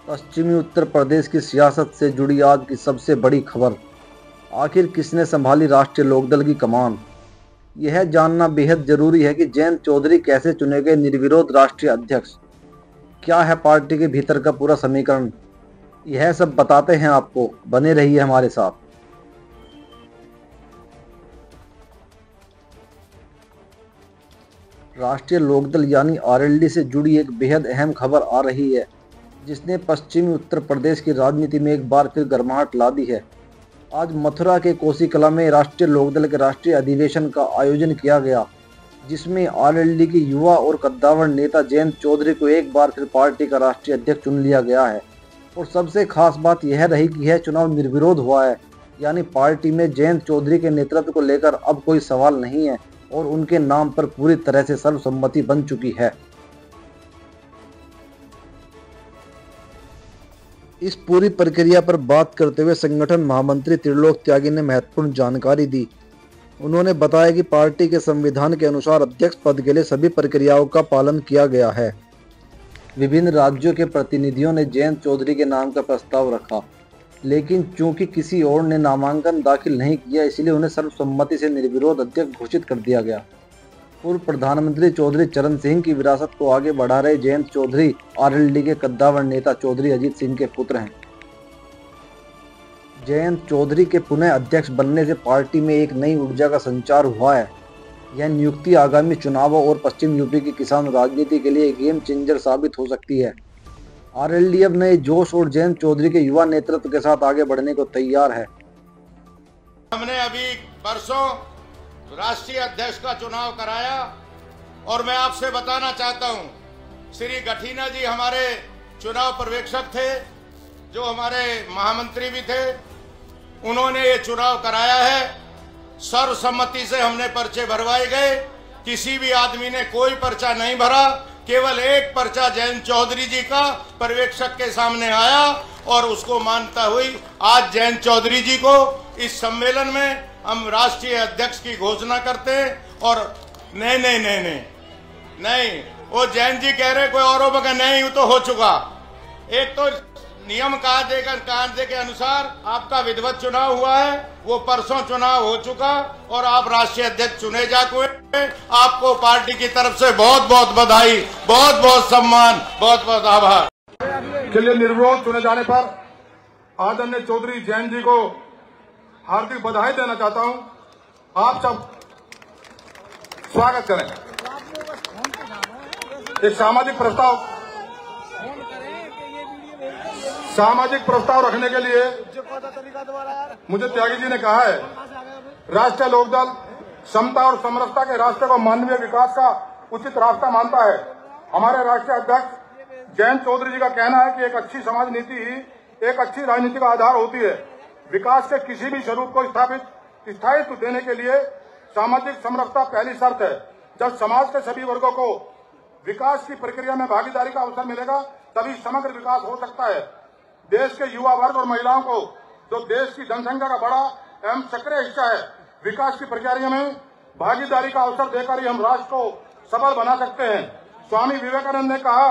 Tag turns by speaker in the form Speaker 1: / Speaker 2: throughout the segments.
Speaker 1: पश्चिमी उत्तर प्रदेश की सियासत से जुड़ी आज की सबसे बड़ी खबर। आखिर किसने संभाली राष्ट्रीय लोकदल की कमान? यह जानना बेहद जरूरी है कि जयंत चौधरी कैसे चुने गए निर्विरोध राष्ट्रीय अध्यक्ष। क्या है पार्टी के भीतर का पूरा समीकरण? यह सब बताते हैं आपको, बने रहिए हमारे साथ। राष्ट्रीय लोकदल यानी आरएलडी से जुड़ी एक बेहद अहम खबर आ रही है, जिसने पश्चिमी उत्तर प्रदेश की राजनीति में एक बार फिर गर्माहट ला दी है। आज मथुरा के कोसीकला में राष्ट्रीय लोकदल के राष्ट्रीय अधिवेशन का आयोजन किया गया, जिसमें आरएलडी के युवा और कद्दावर नेता जयंत चौधरी को एक बार फिर पार्टी का राष्ट्रीय अध्यक्ष चुन लिया गया है। और सबसे खास बात यह रही कि यह चुनाव निर्विरोध हुआ है, यानी पार्टी में जयंत चौधरी के नेतृत्व को लेकर अब कोई सवाल नहीं है और उनके नाम पर पूरी तरह से सर्वसम्मति बन चुकी है। इस पूरी प्रक्रिया पर बात करते हुए संगठन महामंत्री त्रिलोक त्यागी ने महत्वपूर्ण जानकारी दी। उन्होंने बताया कि पार्टी के संविधान के अनुसार अध्यक्ष पद के लिए सभी प्रक्रियाओं का पालन किया गया है। विभिन्न राज्यों के प्रतिनिधियों ने जयंत चौधरी के नाम का प्रस्ताव रखा, लेकिन चूंकि किसी और ने नामांकन दाखिल नहीं किया, इसलिए उन्हें सर्वसम्मति से निर्विरोध अध्यक्ष घोषित कर दिया गया। पूर्व प्रधानमंत्री चौधरी चरण सिंह की विरासत को आगे बढ़ा रहे जयंत चौधरी आरएलडी के कद्दावर नेता चौधरी अजीत सिंह के पुत्र हैं। जयंत चौधरी के पुनः अध्यक्ष बनने से पार्टी में एक नई ऊर्जा का संचार हुआ है। यह नियुक्ति आगामी चुनावों और पश्चिम यूपी की किसान राजनीति के लिए गेम चेंजर साबित हो सकती है। आरएलडी अब नए जोश और जयंत चौधरी के युवा नेतृत्व के साथ आगे बढ़ने को तैयार है।
Speaker 2: हमने अभी परसों राष्ट्रीय अध्यक्ष का चुनाव कराया और मैं आपसे बताना चाहता हूं, श्री गठीना जी हमारे चुनाव पर्यवेक्षक थे, जो हमारे महामंत्री भी थे। उन्होंने ये चुनाव कराया है। सर्वसम्मति से हमने पर्चे भरवाए गए। किसी भी आदमी ने कोई पर्चा नहीं भरा, केवल एक पर्चा जयंत चौधरी जी का पर्यवेक्षक के सामने आया और उसको मान्यता हुई। आज जयंत चौधरी जी को इस सम्मेलन में हम राष्ट्रीय अध्यक्ष की घोषणा करते हैं। और नहीं, वो जयंत जी कह रहे कोई औरों में नहीं, वो तो हो चुका। एक तो नियम कायदे के अनुसार आपका विधिवत चुनाव हुआ है, वो परसों चुनाव हो चुका और आप राष्ट्रीय अध्यक्ष चुने जा चुके। आपको पार्टी की तरफ से बहुत बहुत बधाई, बहुत बहुत सम्मान, बहुत बहुत आभार।
Speaker 3: के लिए निर्विरोध चुने जाने पर आदरणीय चौधरी जयंत जी को हार्दिक बधाई देना चाहता हूं। आप सब स्वागत करें। एक सामाजिक प्रस्ताव रखने के लिए मुझे त्यागी जी ने कहा है, राष्ट्रीय लोकदल समता और समरसता के रास्ते को मानवीय विकास का उचित रास्ता मानता है। हमारे राष्ट्रीय अध्यक्ष जयंत चौधरी जी का कहना है कि एक अच्छी समाज नीति ही एक अच्छी राजनीति का आधार होती है। विकास के किसी भी स्वरूप को स्थायित्व देने के लिए सामाजिक समरसता पहली शर्त है। जब समाज के सभी वर्गों को विकास की प्रक्रिया में भागीदारी का अवसर मिलेगा, तभी समग्र विकास हो सकता है। देश के युवा वर्ग और महिलाओं को, जो देश की जनसंख्या का बड़ा एवं सक्रिय हिस्सा है, विकास की प्रक्रिया में भागीदारी का अवसर देकर ही हम राष्ट्र को सबल बना सकते हैं। स्वामी विवेकानंद ने कहा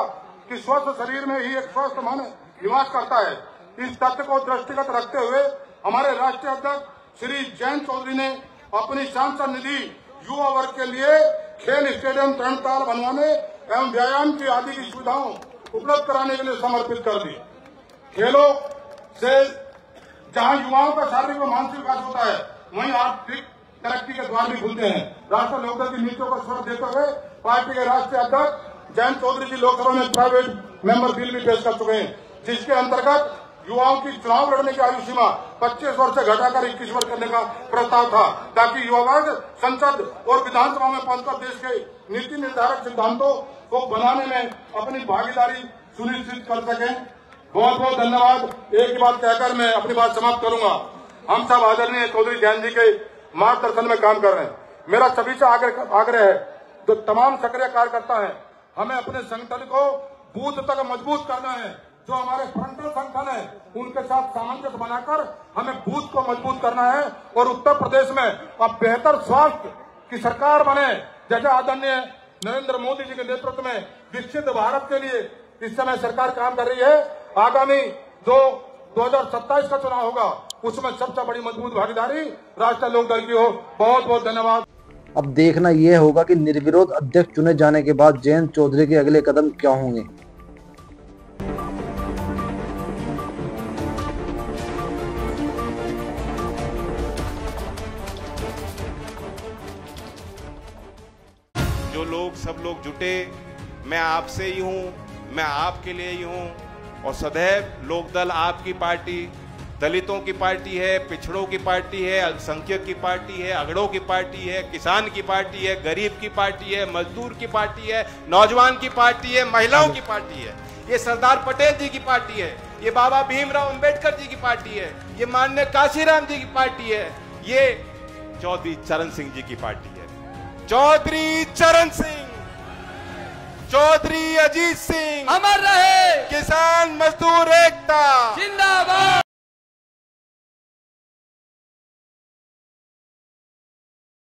Speaker 3: कि स्वस्थ शरीर में ही एक स्वस्थ मन निवास करता है। इस तथ्य को दृष्टिगत रखते हुए हमारे राष्ट्रीय अध्यक्ष श्री जयंत चौधरी ने अपनी सांसद निधि युवा वर्ग के लिए खेल स्टेडियम तरणताल बनवाने एवं व्यायाम की आदि की सुविधाओं उपलब्ध कराने के लिए समर्पित कर दी। खेलों से जहां युवाओं का शारीरिक और मानसिक विकास होता है, वहीं आर्थिक तरक्की के द्वार भी खुलते हैं। राष्ट्रीय लोकदल की नीतियों को स्वर देते हुए पार्टी के राष्ट्रीय अध्यक्ष जयंत चौधरी जी लोकसभा में प्राइवेट मेंबर बिल भी पेश कर चुके हैं, जिसके अंतर्गत युवाओं की चुनाव लड़ने की आयु सीमा 25 वर्ष से घटाकर 21 वर्ष करने का प्रस्ताव था, ताकि युवा वर्ग संसद और विधानसभा में पहुंचकर देश के नीति निर्धारक सिद्धांतों को बनाने में अपनी भागीदारी सुनिश्चित कर सकें। बहुत बहुत धन्यवाद। एक ही बात कहकर मैं अपनी बात समाप्त करूंगा। हम सब आदरणीय चौधरी जयंत जी के मार्गदर्शन में काम कर रहे हैं। मेरा सभी से आग्रह है, जो तमाम सक्रिय कार्यकर्ता है, हमें अपने संगठन को बूथ तक मजबूत करना है। जो हमारे फ्रंटल संगठन है, उनके साथ सामंजस्य बनाकर हमें बूथ को मजबूत करना है और उत्तर प्रदेश में अब बेहतर स्वास्थ्य की सरकार बने, जैसे आदरणीय नरेंद्र मोदी जी के नेतृत्व में विकसित भारत के लिए इस समय सरकार काम कर रही है। आगामी जो 2027 का चुनाव होगा उसमें सबसे बड़ी मजबूत भागीदारी राष्ट्रीय लोकदल की हो। बहुत बहुत धन्यवाद।
Speaker 1: अब देखना यह होगा कि निर्विरोध अध्यक्ष चुने जाने के बाद जयंत चौधरी के अगले कदम क्या होंगे।
Speaker 4: जो लोग सब लोग जुटे, मैं आपसे ही हूं, मैं आपके लिए ही हूं और सदैव लोकदल आपकी पार्टी, दलितों की पार्टी है, पिछड़ों की पार्टी है, अल्पसंख्यक की पार्टी है, अगड़ों की पार्टी है, किसान की पार्टी है, गरीब की पार्टी है, मजदूर की पार्टी है, नौजवान की पार्टी है, महिलाओं की पार्टी है। ये सरदार पटेल जी की पार्टी है, ये बाबा भीमराव अंबेडकर जी की पार्टी है, ये माननीय काशीराम जी की पार्टी है, ये चौधरी चरण सिंह जी की पार्टी है। चौधरी चरण सिंह, चौधरी अजीत सिंह
Speaker 5: अमर रहे,
Speaker 4: किसान मजदूर एकता
Speaker 5: जिंदाबाद।